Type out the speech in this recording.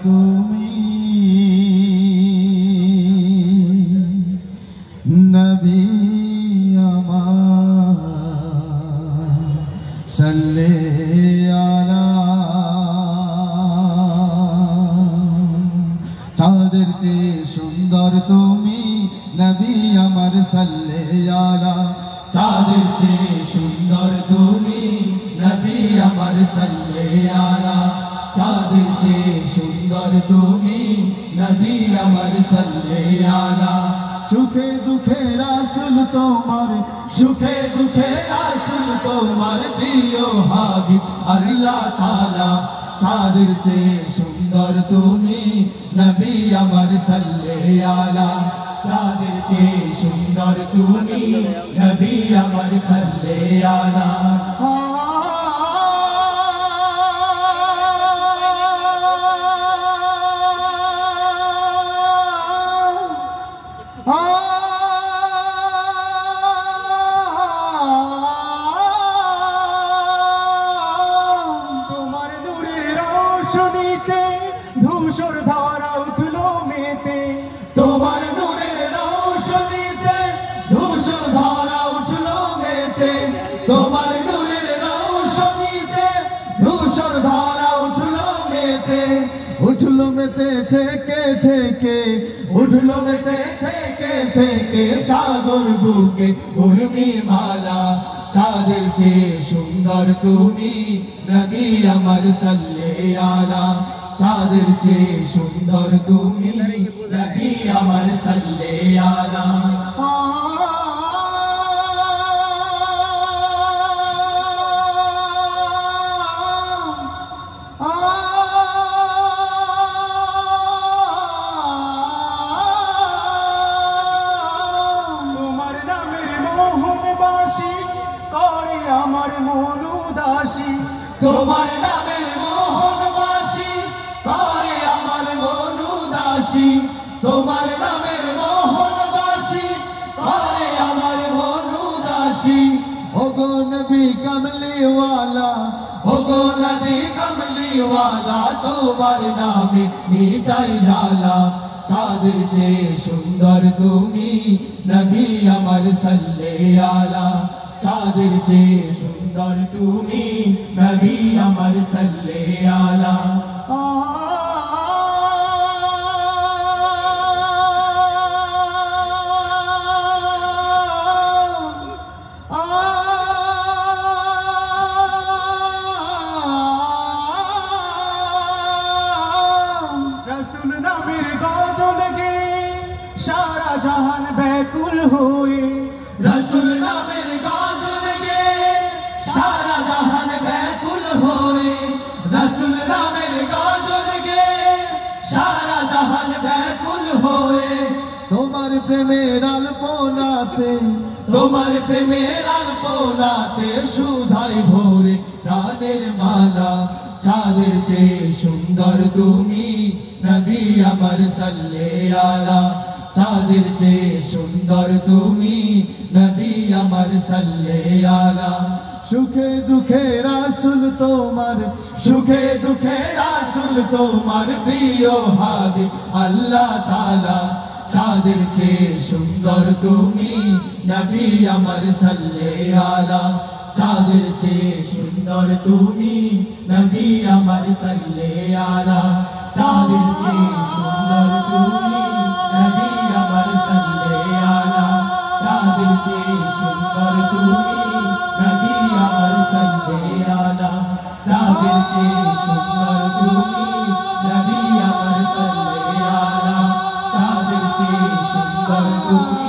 তুমি নবী আমার সাল্লি আলা চাঁদের চেয়ে সুন্দর তুমি নবী আমার সাল্লি আলা চাঁদের চেয়ে সুন্দর তুমি নবী আমার সাল্লি আলা চাঁদের চেয়ে সুন্দর তুমি নবী আমার সাল্লি আলা সুখে দুঃখে রাসূল তোমার সুখে দুঃখে রাসূল তোমার প্রিয় হাবিব আল্লাহ তাআলা চাঁদের চেয়ে সুন্দর তুমি নবী আমার সাল্লি আলা চাঁদের চেয়ে সুন্দর তুমি নবী আমার সাল্লি আলা তোমার নূরের রোশনীতে ধূসর ধারা উঠলো মেতে তোমার নূরের রোশনীতে ধূসর ধারা উঠলো মেতে তোমার নূরের রোশনীতে ধূসর ধারা উঠলো মেতে থেকে থেকে উঠলো মেতে থেকে থেকে সাগর বুকে উর্মি মালা চাঁদের চেয়ে সুন্দর তুমি নবী আমার সাল্লি আলা চাঁদের চেয়ে সুন্দর তুমি নবী আমার সাল্লি আলা তোমার নামের মোহনবাসী করে আমার মন উদাসী তোমার নামের মোহনবাসী করে আমার মন উদাসী তোমার নামের মোহনবাসী করে আমার মন উদাসী ওগো নবী কমলিওয়ালা ওগো নবী কমলিওয়ালা তোমার নামে মিটাই জ্বালা চাঁদের চেয়ে সুন্দর তুমি নবী আমার সাল্লি আলা চাঁদের চেয়ে সুন্দর তুমি নবী আমার সাল্লি আলা রসুল নামের গজল গে সারা জাহান ব্যাকুল হয়ে রসুল নামের গজল গে সারা জাহান ব্যাকুল হয়ে রসুল নামের গজল গে সারা জাহান ব্যাকুল হয়ে তোমার প্রেমের আলপনাতে তোমার প্রেমের আলপনাতে সুধাই ভোরে প্রাণের মালা চাঁদের চেয়ে সুন্দর তুমি নবী আমার সাল্লি আলা চাঁদের চেয়ে সুন্দর তুমি নবী আমার সাল্লি আলা সুখে দুঃখে রাসূল তোমার সুখে দুঃখে রাসূল তোমার প্রিয় হাবিব আল্লাহ তাআলা চাঁদের চেয়ে সুন্দর তুমি নবী আমার সাল্লি আলা চাঁদের চেয়ে সুন্দর তুমি নবী আমার সাল্লি আলা চাঁদের চেয়ে সুন্দর তুমি নবী আমার সাল্লি আলা চাঁদের চেয়ে সুন্দর তুমি নবী আমার সাল্লি আলা চাঁদের চেয়ে সুন্দর তুমি নবী আমার সাল্লি আলা চাঁদের চেয়ে সুন্দর তুমি